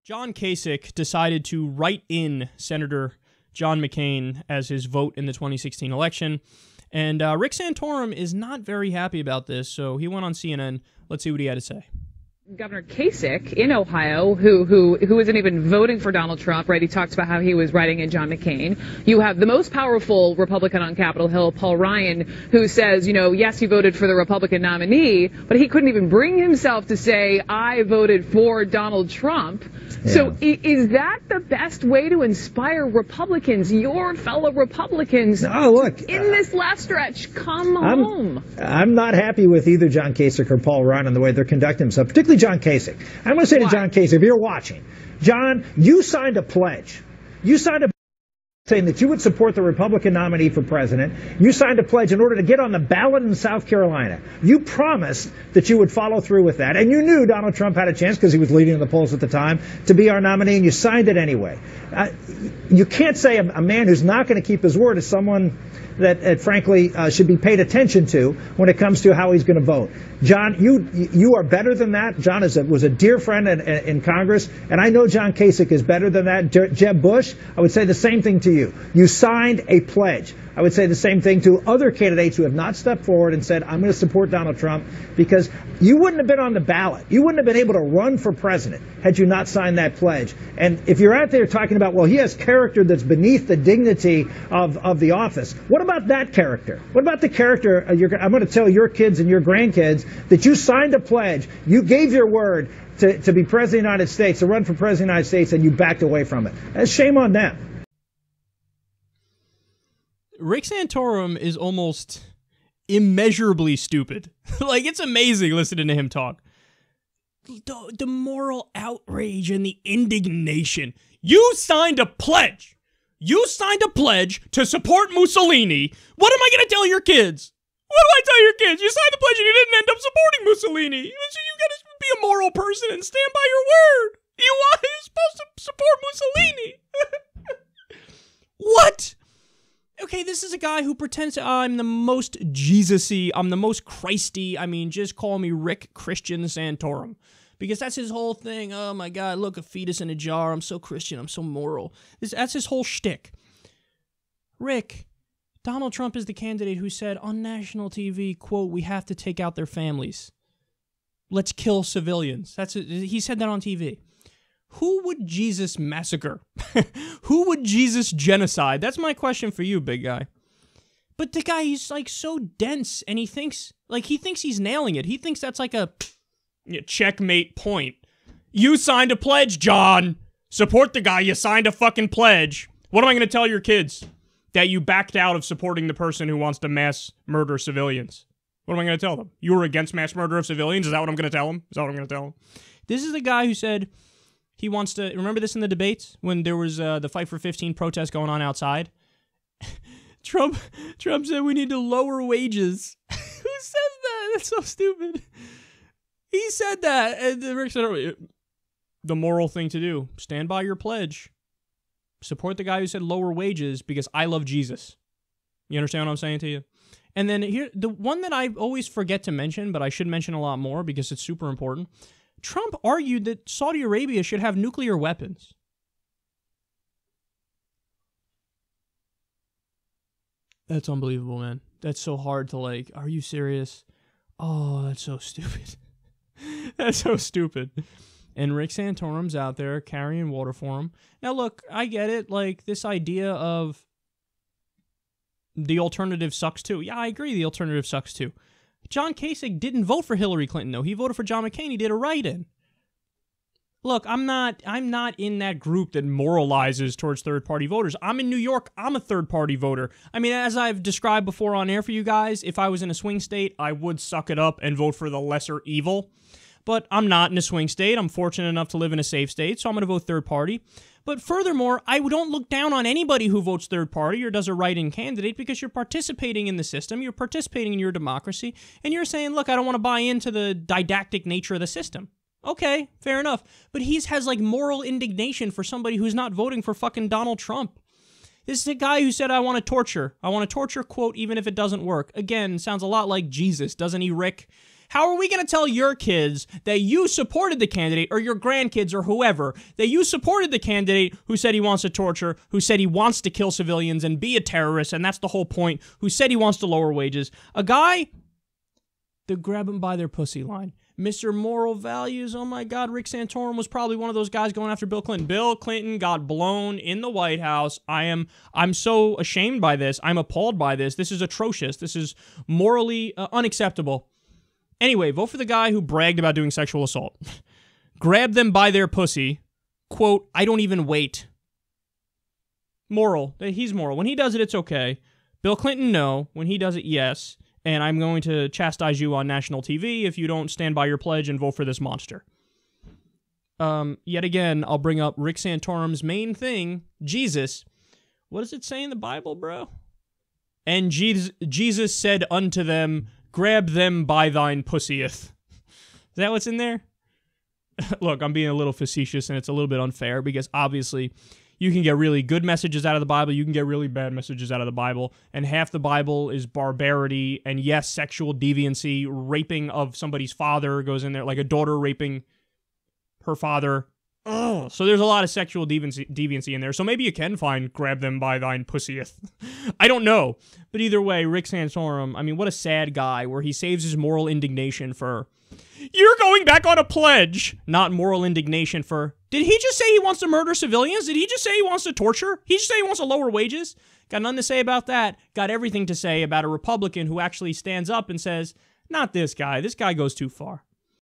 John Kasich decided to write in Senator John McCain as his vote in the 2016 election. And Rick Santorum is not very happy about this, so he went on CNN. Let's see what he had to say. Governor Kasich in Ohio, who isn't even voting for Donald Trump, right? He talks about how he was writing in John McCain. You have the most powerful Republican on Capitol Hill, Paul Ryan, who says, yes, he voted for the Republican nominee, but he couldn't even bring himself to say, I voted for Donald Trump. Yeah. So is that the best way to inspire Republicans, your fellow Republicans, look, in this last stretch, come home? I'm not happy with either John Kasich or Paul Ryan and the way they're conducting themselves, particularly John Kasich. I'm going to say to John Kasich, if you're watching, John, you signed a pledge. You signed a saying that you would support the Republican nominee for president. You signed a pledge in order to get on the ballot in South Carolina. You promised that you would follow through with that. And you knew Donald Trump had a chance because he was leading in the polls at the time to be our nominee, and you signed it anyway. You can't say a man who's not going to keep his word is someone that, frankly, should be paid attention to when it comes to how he's going to vote. John, you are better than that. John was a dear friend in Congress, and I know John Kasich is better than that. Jeb Bush, I would say the same thing to you. You signed a pledge. I would say the same thing to other candidates who have not stepped forward and said, I'm going to support Donald Trump, because you wouldn't have been on the ballot. You wouldn't have been able to run for president had you not signed that pledge. And if you're out there talking about, well, he has character that's beneath the dignity of the office, what about that character? What about the character? I'm going to tell your kids and your grandkids that you signed a pledge, you gave your word to be president of the United States, to run for president of the United States, and you backed away from it. That's shame on them. Rick Santorum is almost immeasurably stupid. Like, it's amazing listening to him talk. The moral outrage and the indignation. You signed a pledge. You signed a pledge to support Mussolini. What am I going to tell your kids? What do I tell your kids? You signed a pledge and you didn't end up supporting Mussolini. You got to be a moral person and stand by your word. You're supposed to support Mussolini. What? Okay, this is a guy who pretends I'm the most Jesus-y, I'm the most Christy. I mean, just call me Rick Christian Santorum. Because that's his whole thing. Oh my God, look, a fetus in a jar. I'm so Christian, I'm so moral. That's his whole shtick. Rick, Donald Trump is the candidate who said on national TV, quote, we have to take out their families. Let's kill civilians. He said that on TV. Who would Jesus massacre? Who would Jesus genocide? That's my question for you, big guy. But the guy, he's like so dense, and he thinks he's nailing it. He thinks that's like a checkmate point. You signed a pledge, John. Support the guy. You signed a fucking pledge. What am I going to tell your kids? That you backed out of supporting the person who wants to mass murder civilians. What am I going to tell them? You were against mass murder of civilians? Is that what I'm going to tell them? Is that what I'm going to tell them? This is the guy who said he wants to... Remember this in the debates? When there was the Fight for 15 protest going on outside? Trump said we need to lower wages. Who says that? That's so stupid. He said that. And Rick said, the moral thing to do, stand by your pledge. Support the guy who said lower wages because I love Jesus. You understand what I'm saying to you? And then here, the one that I always forget to mention, but I should mention a lot more because it's super important. Trump argued that Saudi Arabia should have nuclear weapons. That's unbelievable, man. That's so hard to like, are you serious? Oh, that's so stupid. That's so stupid. And Rick Santorum's out there carrying water for him. Now, look, I get it. Like, this idea of the alternative sucks too. Yeah, I agree the alternative sucks too. John Kasich didn't vote for Hillary Clinton, though. He voted for John McCain. He did a write-in. Look, I'm not in that group that moralizes towards third-party voters. I'm in New York. I'm a third-party voter. I mean, as I've described before on air for you guys, if I was in a swing state, I would suck it up and vote for the lesser evil. But I'm not in a swing state. I'm fortunate enough to live in a safe state, so I'm going to vote third party. But furthermore, I don't look down on anybody who votes third party or does a write-in candidate because you're participating in the system, you're participating in your democracy, and you're saying, look, I don't want to buy into the didactic nature of the system. Okay, fair enough. But he has like moral indignation for somebody who's not voting for fucking Donald Trump. This is a guy who said, I want to torture. I want to torture, quote, even if it doesn't work. Again, sounds a lot like Jesus, doesn't he, Rick? How are we going to tell your kids that you supported the candidate, or your grandkids or whoever, that you supported the candidate who said he wants to torture, who said he wants to kill civilians and be a terrorist, and that's the whole point, who said he wants to lower wages? A guy, the grab him by their pussy line. Mr. Moral Values, oh my God, Rick Santorum was probably one of those guys going after Bill Clinton. Bill Clinton got blown in the White House. I'm so ashamed by this. I'm appalled by this. This is atrocious. This is morally unacceptable. Anyway, vote for the guy who bragged about doing sexual assault. Grab them by their pussy. Quote, I don't even wait. Moral. He's moral. When he does it, it's okay. Bill Clinton, no. When he does it, yes. And I'm going to chastise you on national TV if you don't stand by your pledge and vote for this monster. Yet again, I'll bring up Rick Santorum's main thing, Jesus. What does it say in the Bible, bro? And Jesus said unto them, grab them by thine pussieth. Is that what's in there? Look, I'm being a little facetious, and it's a little bit unfair, because obviously you can get really good messages out of the Bible, you can get really bad messages out of the Bible, and half the Bible is barbarity, and yes, sexual deviancy, raping of somebody's father goes in there, like a daughter raping her father. Ugh. So there's a lot of sexual deviancy in there, so maybe you can find grab them by thine pussieth. I don't know, but either way, Rick Santorum, I mean, what a sad guy, where he saves his moral indignation for, you're going back on a pledge, not moral indignation for, did he just say he wants to murder civilians? Did he just say he wants to torture? He just say he wants to lower wages? Got nothing to say about that. Got everything to say about a Republican who actually stands up and says, not this guy. This guy goes too far.